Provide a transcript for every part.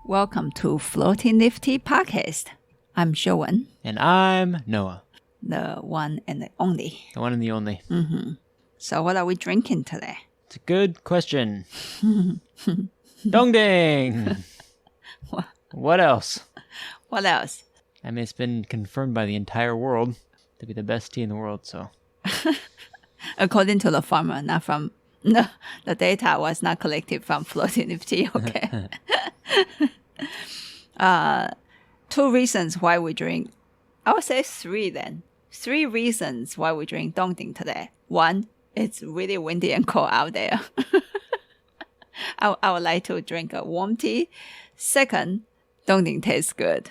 Welcome to Floating Nifty Podcast. I'm Shiuwen. And I'm Noah. The one and the only. The one and the only. Mm-hmm. So what are we drinking today? It's a good question. Dong ding! What else? What else? I mean, it's been confirmed by the entire world to be the best tea in the world, so. According to the farmer, not from... No, the data was not collected from Floating Nifty, okay? Two reasons why we drink... I would say three then. 3 reasons why we drink Dong Ding today. 1, it's really windy and cold out there. I would like to drink a warm tea. 2nd, Dong Ding tastes good.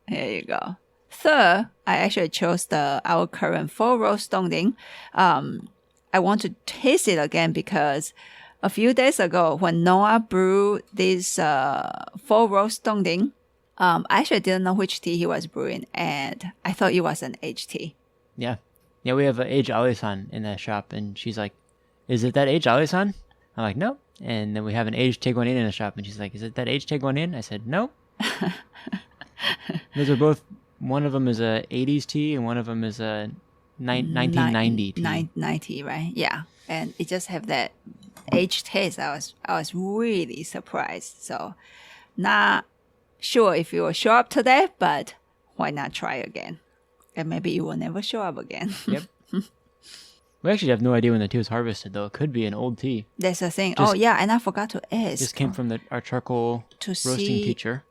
Here you go. 3rd, I actually chose our current 4 roast Dong Ding. I want to taste it again because a few days ago when Noah brewed this 4 roast Dong Ding, I actually didn't know which tea he was brewing, and I thought it was an aged tea. Yeah. Yeah, we have an aged Ali-san in that shop, and she's like, is it that aged Ali-san? I'm like, no. And then we have an aged Taeguanin in the shop, and she's like, is it that aged Taeguanin? I said, no. Those are both, one of them is a 80s tea, and one of them is a 1990 tea. 90, right? Yeah. And it just have that aged taste. I was really surprised. So not sure if it will show up today, but why not try again? And maybe it will never show up again. Yep. We actually have no idea when the tea was harvested, though. It could be an old tea. That's the thing. And I forgot to ask. This came from our charcoal roasting teacher.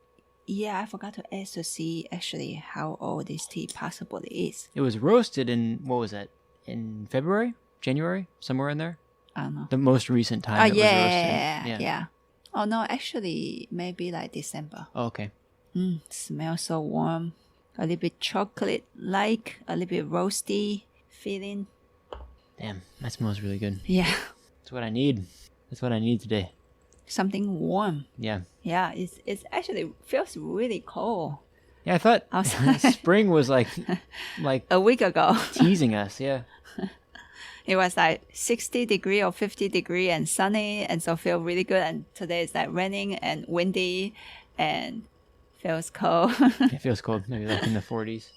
Yeah, I forgot to ask to see actually how old this tea possibly is. It was roasted in, what was that? In February? January? Somewhere in there? I don't know. The most recent time it was roasted. Yeah. Oh, no, actually, maybe like December. Oh, okay. Smells so warm. A little bit chocolate-like, a little bit roasty feeling. Damn, that smells really good. Yeah. That's what I need. That's what I need today. Something warm. Yeah. Yeah, it's actually feels really cold. Yeah, I thought spring was like a week ago. Teasing us, yeah. It was like 60 degree or 50 degree and sunny, and so feel really good. And today it's like raining and windy and feels cold. It feels cold, maybe like in the 40s.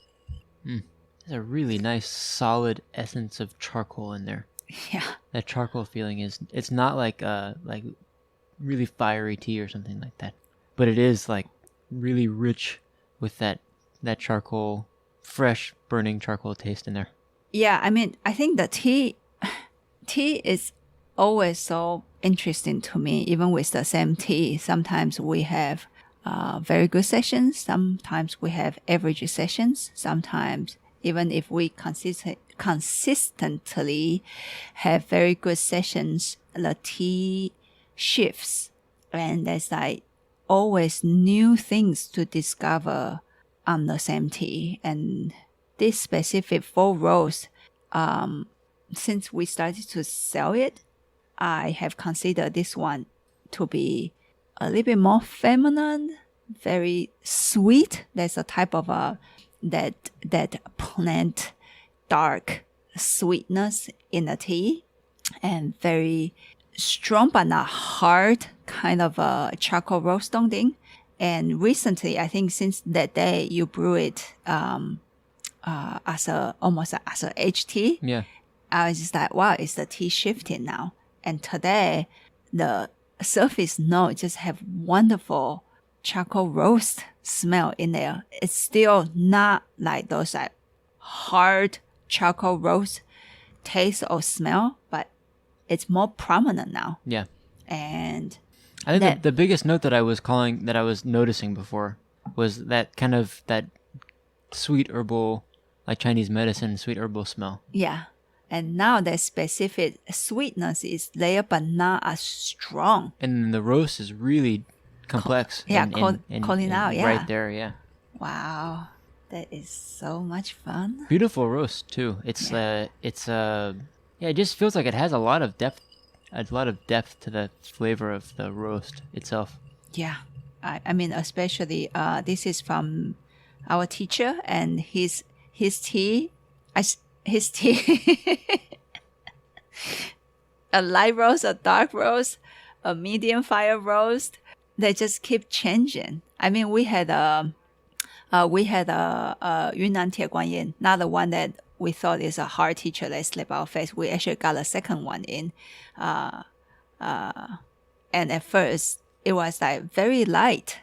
There's a really nice solid essence of charcoal in there. Yeah. That charcoal feeling it's not like really fiery tea or something like that. But it is like really rich with that charcoal, fresh burning charcoal taste in there. Yeah, I mean, I think the tea is always so interesting to me, even with the same tea. Sometimes we have very good sessions. Sometimes we have average sessions. Sometimes, even if we consistently have very good sessions, the tea shifts. And there's like always new things to discover on the same tea. And this specific 4 roast, since we started to sell it, I have considered this one to be a little bit more feminine, very sweet. There's a type of that plant dark sweetness in the tea, and very strong but not hard kind of a charcoal roast Dong Ding. And recently, I think since that day you brew it almost as a aged tea. Yeah. I was just like, wow, is the tea shifting now? And today, the surface note just have wonderful charcoal roast smell in there. It's still not like those like hard charcoal roast taste or smell, but it's more prominent now. Yeah. And I think the biggest note that I was noticing before was that kind of that sweet herbal, like Chinese medicine, sweet herbal smell. Yeah. And now the specific sweetness is there, but not as strong. And the roast is really complex. Calling out, yeah. Right there, yeah. Wow. That is so much fun. Beautiful roast, too. It just feels like it has a lot of depth to the flavor of the roast itself. Yeah. I mean, especially, this is from our teacher, and his tea, a light roast, a dark roast, a medium fire roast, they just keep changing. I mean, we had a Yunnan Tie Guan Yin, not the one that we thought is a hard teacher that slip our face. We actually got a second one in. And at first, it was like very light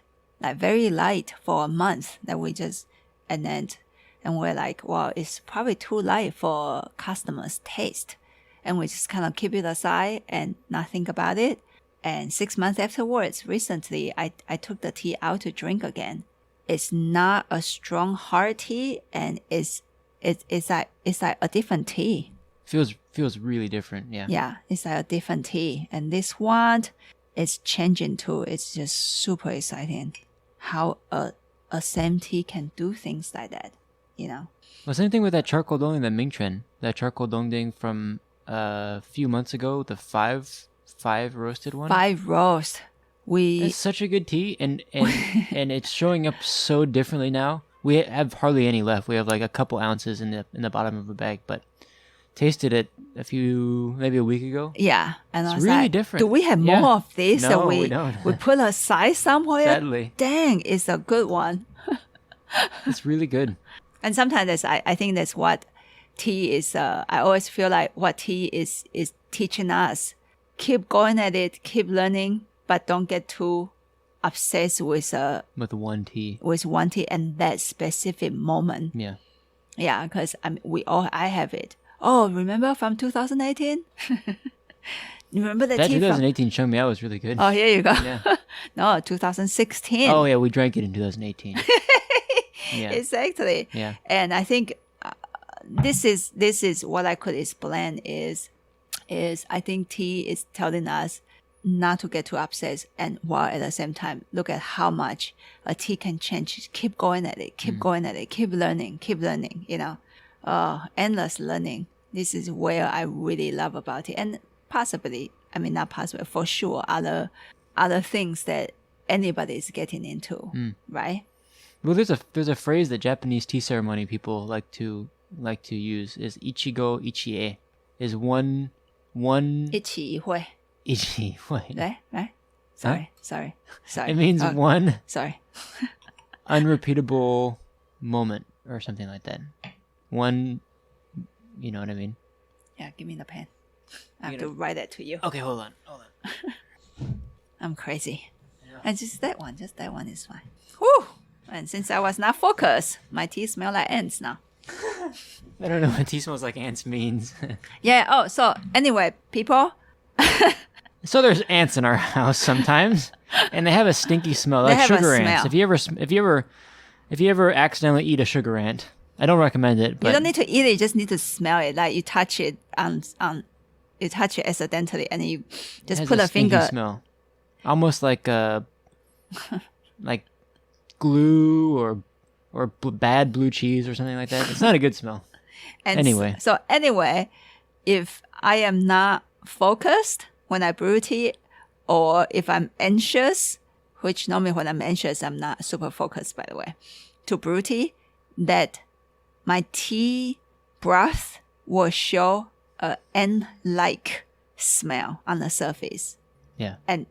for a month that we just, and we're like, well, it's probably too light for customers' taste. And we just kind of keep it aside and not think about it. And 6 months afterwards, recently, I took the tea out to drink again. It's not a strong hard tea, and it's like a different tea. Feels really different. Yeah. Yeah, it's like a different tea. And this one is changing too. It's just super exciting how a same tea can do things like that, you know. Well, same thing with that charcoal dongding, the Mingquan, that charcoal dongding from a few months ago, the five roasted one. 5 roast. It's such a good tea, and it's showing up so differently now. We have hardly any left. We have like a couple ounces in the bottom of a bag, but tasted it maybe a week ago. Yeah, and it's I was really like, different. do we have more of this? No, that we don't. We put aside somewhere. Sadly, dang, it's a good one. It's really good. And sometimes I think that's what tea is. I always feel like what tea is teaching us. Keep going at it, keep learning, but don't get too obsessed with one tea. With one tea and that specific moment. Yeah. Yeah, because I have it. Oh, remember from 2018? Remember the that tea 2018 show me out was really good. Oh, here you go. Yeah. No, 2016. Oh yeah, we drank it in 2018. Yeah. Exactly. Yeah. And I think this is what I could explain is I think tea is telling us not to get too upset, and while at the same time look at how much a tea can change. Keep going at it, keep going at it, keep learning, you know. Endless learning. This is where I really love about it. And possibly, I mean not possibly, for sure other things that anybody is getting into, right? Well, there's a phrase that Japanese tea ceremony people like to use is ichigo ichie, is one 一起一会 ichie. right? Sorry. It means one Sorry. unrepeatable moment or something like that. One, you know what I mean? Yeah, give me the pen. I have to write that to you. Okay, hold on. I'm crazy. Yeah. And just that one is fine. Whew! And since I was not focused, my teeth smell like ants now. I don't know what tea smells like ants means. Yeah. Oh, so anyway, people. So there's ants in our house sometimes, and they have a stinky smell, like sugar ants. If you ever accidentally eat a sugar ant, I don't recommend it. But you don't need to eat it; you just need to smell it. Like you touch it you touch it accidentally, and you just put a finger. Smell, almost like like glue or bad blue cheese or something like that. It's not a good smell. And anyway, if I am not focused when I brew tea, or if I'm anxious, which normally when I'm anxious, I'm not super focused, by the way, to brew tea, that my tea broth will show a ant-like smell on the surface. Yeah. And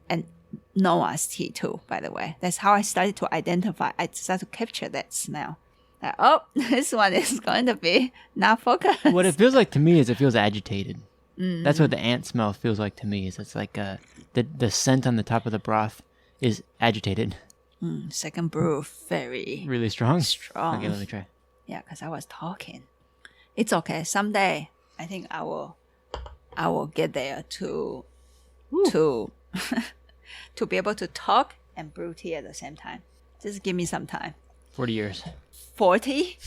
Noah's tea too, by the way. That's how I started to identify. I started to capture that smell. Like, oh, this one is going to be not focused. What it feels like to me is it feels agitated. That's what the ant smell feels like to me. Is it's like the scent on the top of the broth is agitated. Second brew, very really strong. Strong. Okay, let me try. Yeah, because I was talking. It's okay. Someday, I think I will get there to be able to talk and brew tea at the same time. Just give me some time. 40 years. 40?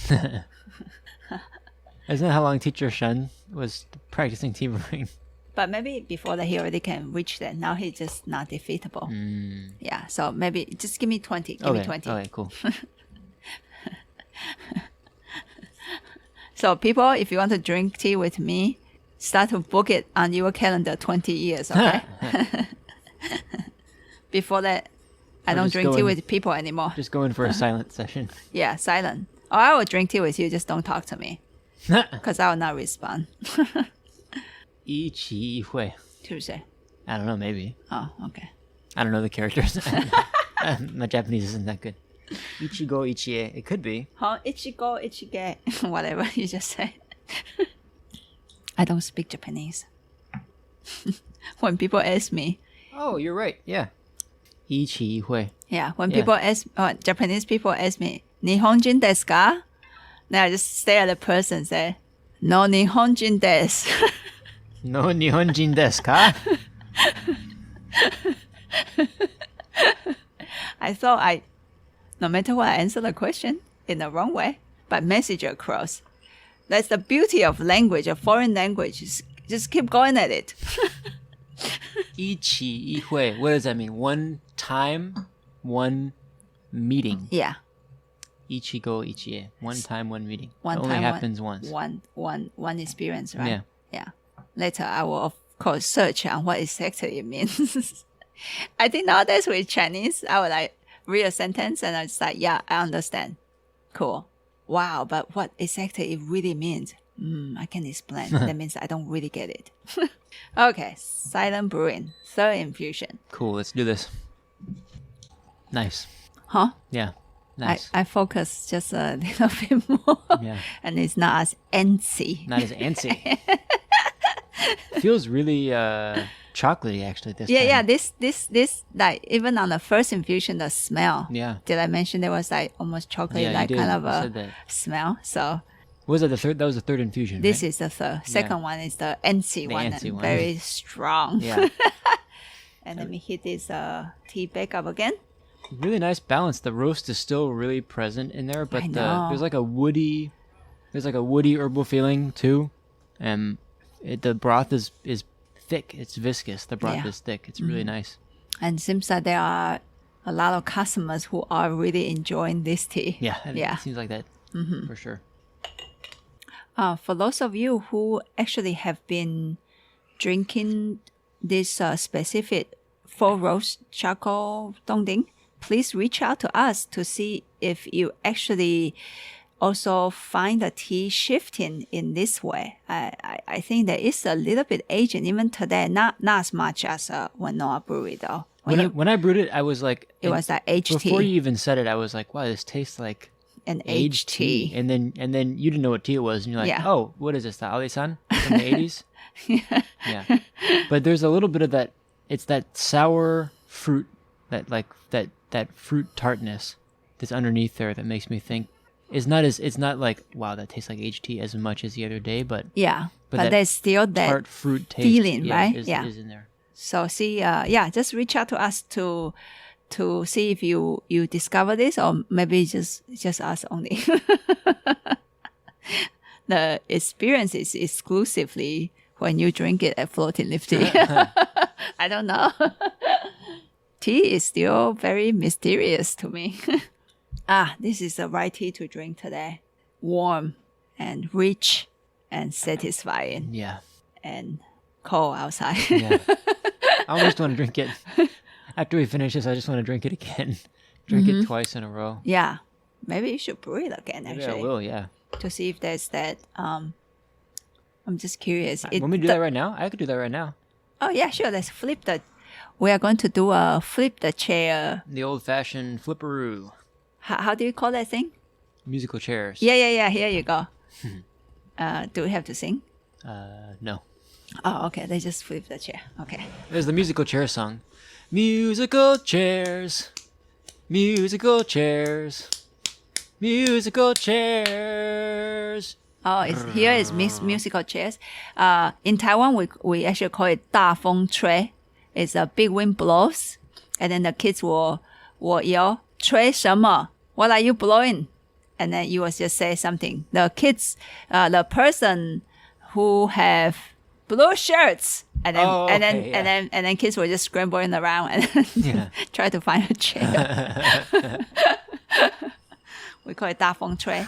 Isn't that how long Teacher Shen was practicing tea brewing? But maybe before that, he already can reach that. Now he's just not defeatable. Yeah, so maybe just give me 20. Give me 20. Okay, cool. So people, if you want to drink tea with me, start to book it on your calendar 20 years, okay? Before that, I don't drink tea with people anymore. Just go in for a silent session. Yeah, silent. Or I will drink tea with you, just don't talk to me. Because I will not respond. 一期一会. Tuesday. I don't know, maybe. Oh, okay. I don't know the characters. My Japanese isn't that good. Ichigo ichie. It could be. Huh? Ichigo, ichige. Whatever you just said. I don't speak Japanese. When people ask me. Oh, you're right. Yeah. Ichi hui. Yeah, when people ask, Japanese people ask me, Nihonjin desu ka? Then I just stare at the person and say, no Nihonjin desu. No Nihonjin desu ka? I thought no matter what, I answer the question in the wrong way, but message across. That's the beauty of language, of foreign language. Just keep going at it. Ichi hui. What does that mean? One time, one meeting. Yeah. Ichigo ichie. One time, one meeting. One it only time, happens once. One experience, right? Yeah. Yeah. Later, I will, of course, search on what exactly it means. I think nowadays with Chinese, I would like read a sentence and I was like, yeah, I understand. Cool. Wow, but what exactly it really means? I can explain. That means I don't really get it. Okay, silent brewing, third infusion. Cool, let's do this. Nice. Huh? Yeah, nice. I focus just a little bit more. Yeah. And it's not as antsy. Not as antsy. Feels really chocolatey actually this time. Yeah, this like even on the first infusion, the smell. Yeah. Did I mention there was like almost chocolate Yeah, you like did. kind of You said a that. smell? So Was that the third? That was the third infusion. this right? is the third. Second one is the antsy The one, antsy and one. very strong. Yeah. And let me hit this tea back up again. Really nice balance. The roast is still really present in there, but I know. there's like a woody herbal feeling too, and the broth is thick. It's viscous. The broth Yeah. is thick. It's really nice. And it seems that there are a lot of customers who are really enjoying this tea. Yeah, Yeah. It seems like that for sure. For those of you who actually have been drinking this specific full roast charcoal dongding, please reach out to us to see if you actually also find the tea shifting in this way. I think there is a little bit aging even today, not as much as when Noah Brewery though. When I brewed it, I was like, It was that aged before tea. you even said it, I was like, wow, this tastes like An aged tea. And then you didn't know what tea it was, and you're like, Yeah. oh, what is this? The Ali-san from the 80s? Yeah. But there's a little bit of that. It's that sour fruit, that fruit tartness that's underneath there that makes me think it's not like, wow, that tastes like aged tea as much as the other day, but Yeah, but that there's still that tart fruit taste feeling, right? is in there. So see, just reach out to us to see if you discover this, or maybe just us only. The experience is exclusively when you drink it at Floating Lifty. I don't know. Tea is still very mysterious to me. This is the right tea to drink today. Warm and rich and satisfying Yeah. and cold outside. Yeah. I almost want to drink it. After we finish this, I just want to drink it again. Drink it twice in a row. Yeah. Maybe you should brew it again, Maybe actually. I will, yeah. To see if there's that. I'm just curious. Want me to do that right now? I could do that right now. Oh, yeah, sure. Let's flip the. We are going to do a flip the chair. The old-fashioned flipperoo. How do you call that thing? Musical chairs. Yeah. Here you go. Do we have to sing? No. Oh, okay. Let's just flip the chair. Okay. There's the musical chair song. Musical chairs. Musical chairs. Musical chairs. Oh, here is musical chairs. In Taiwan, we actually call it 大风吹. It's a big wind blows, and then the kids will yell, 吹什么? What are you blowing? And then you will just say something. The kids, the person who have blue shirts, and then kids were just scrambling around and try to find a chair. We call it 大风吹.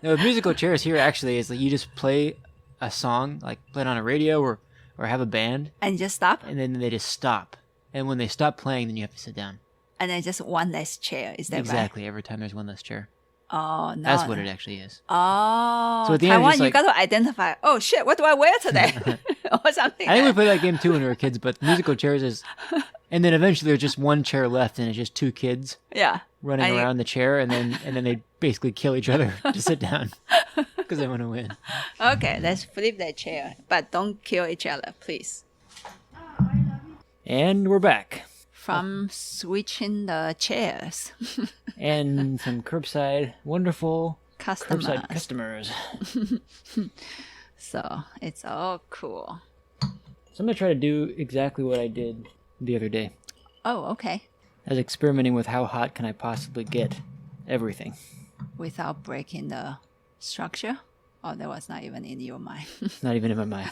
No, the musical chairs here actually is like you just play a song, like play it on a radio or have a band, And just stop, and then they just stop. And when they stop playing, then you have to sit down. and then just one less chair. Is that right? Exactly. Every time there's one less chair. Oh, no. That's what it actually is. Oh, So at the end, Taiwan, just you like- got to identify. Oh shit, what do I wear today? Or something. I think we played that game too when we were kids, but musical chairs is And then eventually there's just one chair left, and it's just two kids Yeah. running around the chair, and then they basically kill each other to sit down because they want to win. Okay, let's flip that chair, but don't kill each other, please. And we're back. From switching the chairs. And some wonderful Customers. curbside customers. So it's all cool. So I'm going to try to do exactly what I did the other day. Oh, okay. I was experimenting with how hot can I possibly get everything. Without breaking the structure? Oh, that was not even in your mind. It's not even in my mind.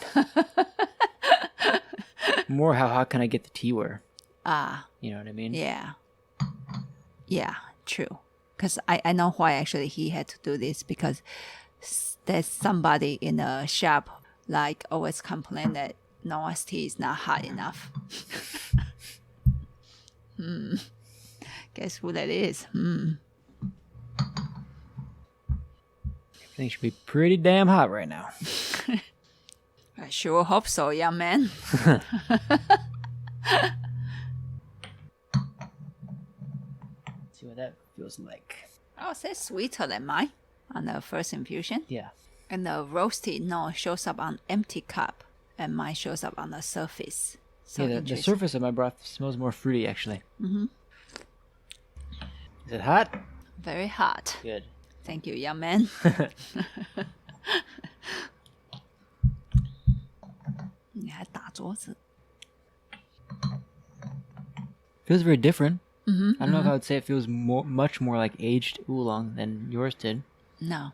More how hot can I get the teaware? You know what I mean? Yeah. Yeah, true. Because I know why actually he had to do this, because there's somebody in the shop like always complain that Noah's tea is not hot enough. Guess who that is? Everything should be pretty damn hot right now. I sure hope so, young man. See what that feels like. Oh, it's sweeter than mine on the first infusion. Yeah. And the roasted no shows up on empty cup, and mine shows up on the surface. So Yeah, the interesting. surface of my broth smells more fruity, actually. Mm-hmm. Is it hot? Very hot. Good. Thank you, young man.你还打桌子. Feels very different. I don't know if I would say it feels much more like aged oolong than yours did. No.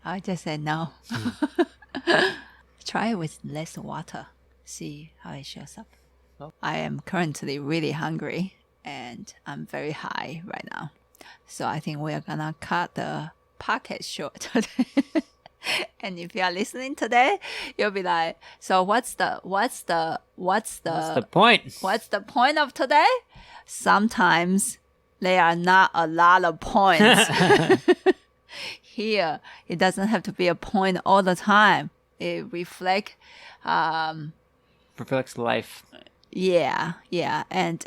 I just said no. Try it with less water. See how it shows up. Oh. I am currently really hungry and I'm very high right now. So I think we are gonna cut the podcast short today. And if you are listening today, you'll be like, so what's the point? What's the point of today? Sometimes there are not a lot of points. Here, it doesn't have to be a point all the time. It reflects life. Yeah. And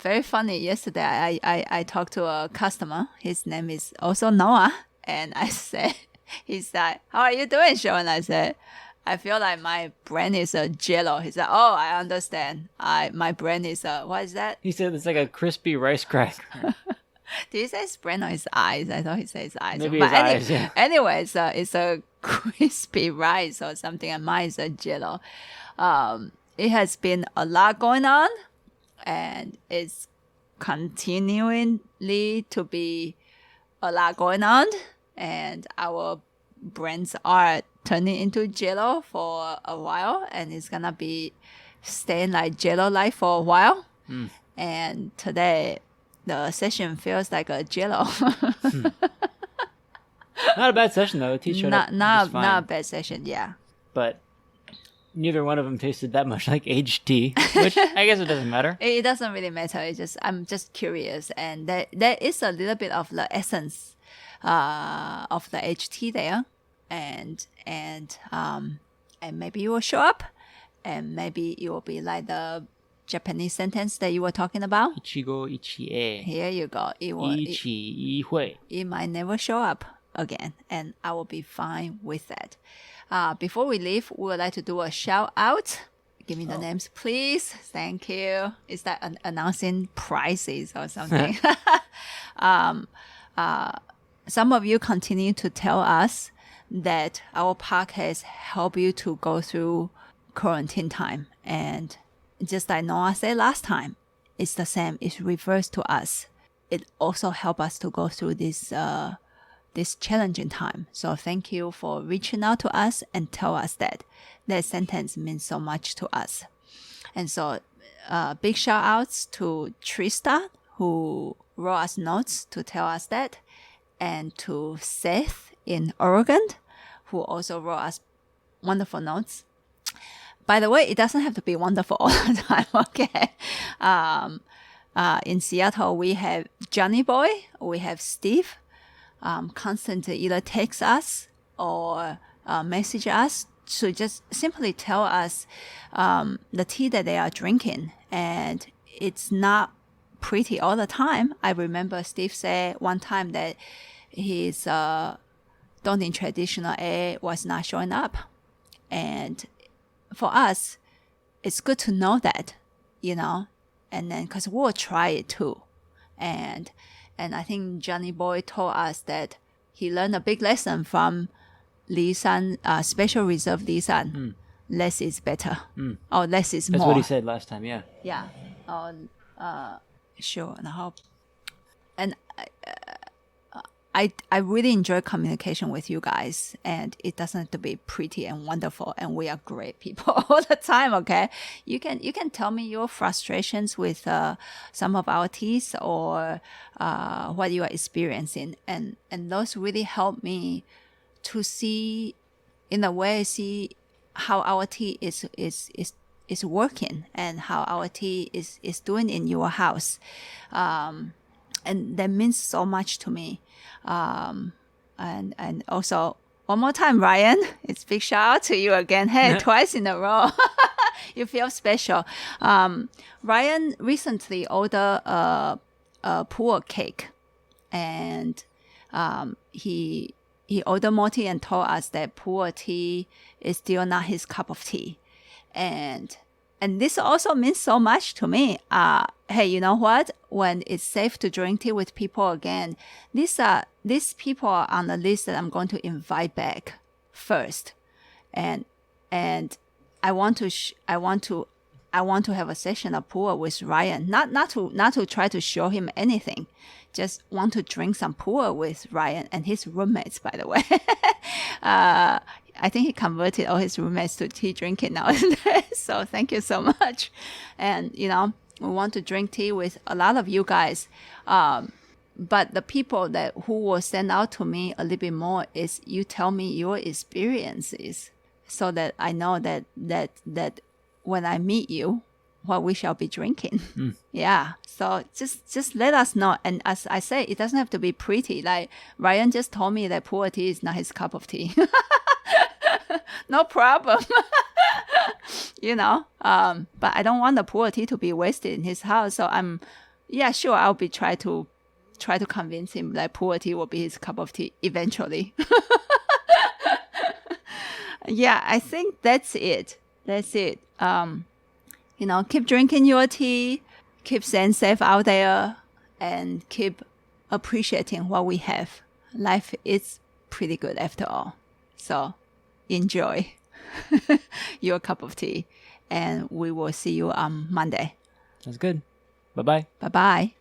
very funny. Yesterday, I talked to a customer. His name is also Noah. And I said, he's like, how are you doing, Shiuwen? I said, I feel like my brain is a jello. He said, oh, I understand. My brain is what is that? He said it's like a crispy rice cracker. Did he say his brain or his eyes? I thought he said his eyes. Maybe but his eyes, yeah. Anyway, it's a crispy rice or something, and mine is a jello. It has been a lot going on, and it's continually to be a lot going on, and our brains are turning into jello for a while, and it's gonna be staying like jello like for a while. And today the session feels like a jello. Not a bad session though. The tea showed up just fine. Not a bad session, yeah. But neither one of them tasted that much like aged tea, which I guess it doesn't matter. It doesn't really matter. I'm just curious, and there is a little bit of the essence of the HT there, and maybe it will show up, and maybe it will be like the Japanese sentence that you were talking about. Ichigo ichie. Here you go. Ichi ihui. It might never show up again, and I will be fine with that. Before we leave, we would like to do a shout out. Give me the names, please. Thank you. Is that announcing prices or something? Some of you continue to tell us that our podcast help you to go through quarantine time. And just like Noah said last time, it's the same. It refers to us. It also help us to go through this challenging time. So thank you for reaching out to us and tell us that. That sentence means so much to us. And so big shout outs to Trista, who wrote us notes to tell us that, and to Seth in Oregon, who also wrote us wonderful notes. By the way, it doesn't have to be wonderful all the time, okay? In Seattle, we have Johnny Boy, we have Steve, constantly either text us or message us to just simply tell us the tea that they are drinking. And it's not pretty all the time. I remember Steve said one time that his Dongting traditional A was not showing up. And for us, it's good to know that, and then because we'll try it too. And I think Johnny Boy told us that he learned a big lesson from Li San, Special Reserve Li San. Less is better. Or less is more. That's what he said last time, yeah. Yeah. Sure. And I really enjoy communication with you guys, and it doesn't have to be pretty and wonderful, and we are great people all the time. Okay, you can tell me your frustrations with some of our teas or what you are experiencing, and those really help me to see how our tea is working and how our tea is doing in your house. And that means so much to me. And also, one more time, Ryan, it's big shout out to you again. Hey, twice in a row. You feel special. Ryan recently ordered a pu'er cake, and he ordered more tea and told us that pu'er tea is still not his cup of tea. And this also means so much to me. Hey, you know what? When it's safe to drink tea with people again, these people are on the list that I'm going to invite back first, and I want to have a session of pu'er with Ryan. Not to try to show him anything, just want to drink some pu'er with Ryan and his roommates. By the way, I think he converted all his roommates to tea drinking nowadays. So thank you so much. And, we want to drink tea with a lot of you guys. But the people who will stand out to me a little bit more is you tell me your experiences so that I know that when I meet you, what we shall be drinking. Yeah. So just let us know. And as I say, it doesn't have to be pretty. Like Ryan just told me that pu'er tea is not his cup of tea. No problem. But I don't want the pu'er tea to be wasted in his house. So I'll be try to convince him that pu'er tea will be his cup of tea eventually. Yeah, I think that's it. Keep drinking your tea, keep staying safe out there, and keep appreciating what we have. Life is pretty good after all. So enjoy your cup of tea, and we will see you on Monday. Sounds good. Bye-bye. Bye-bye.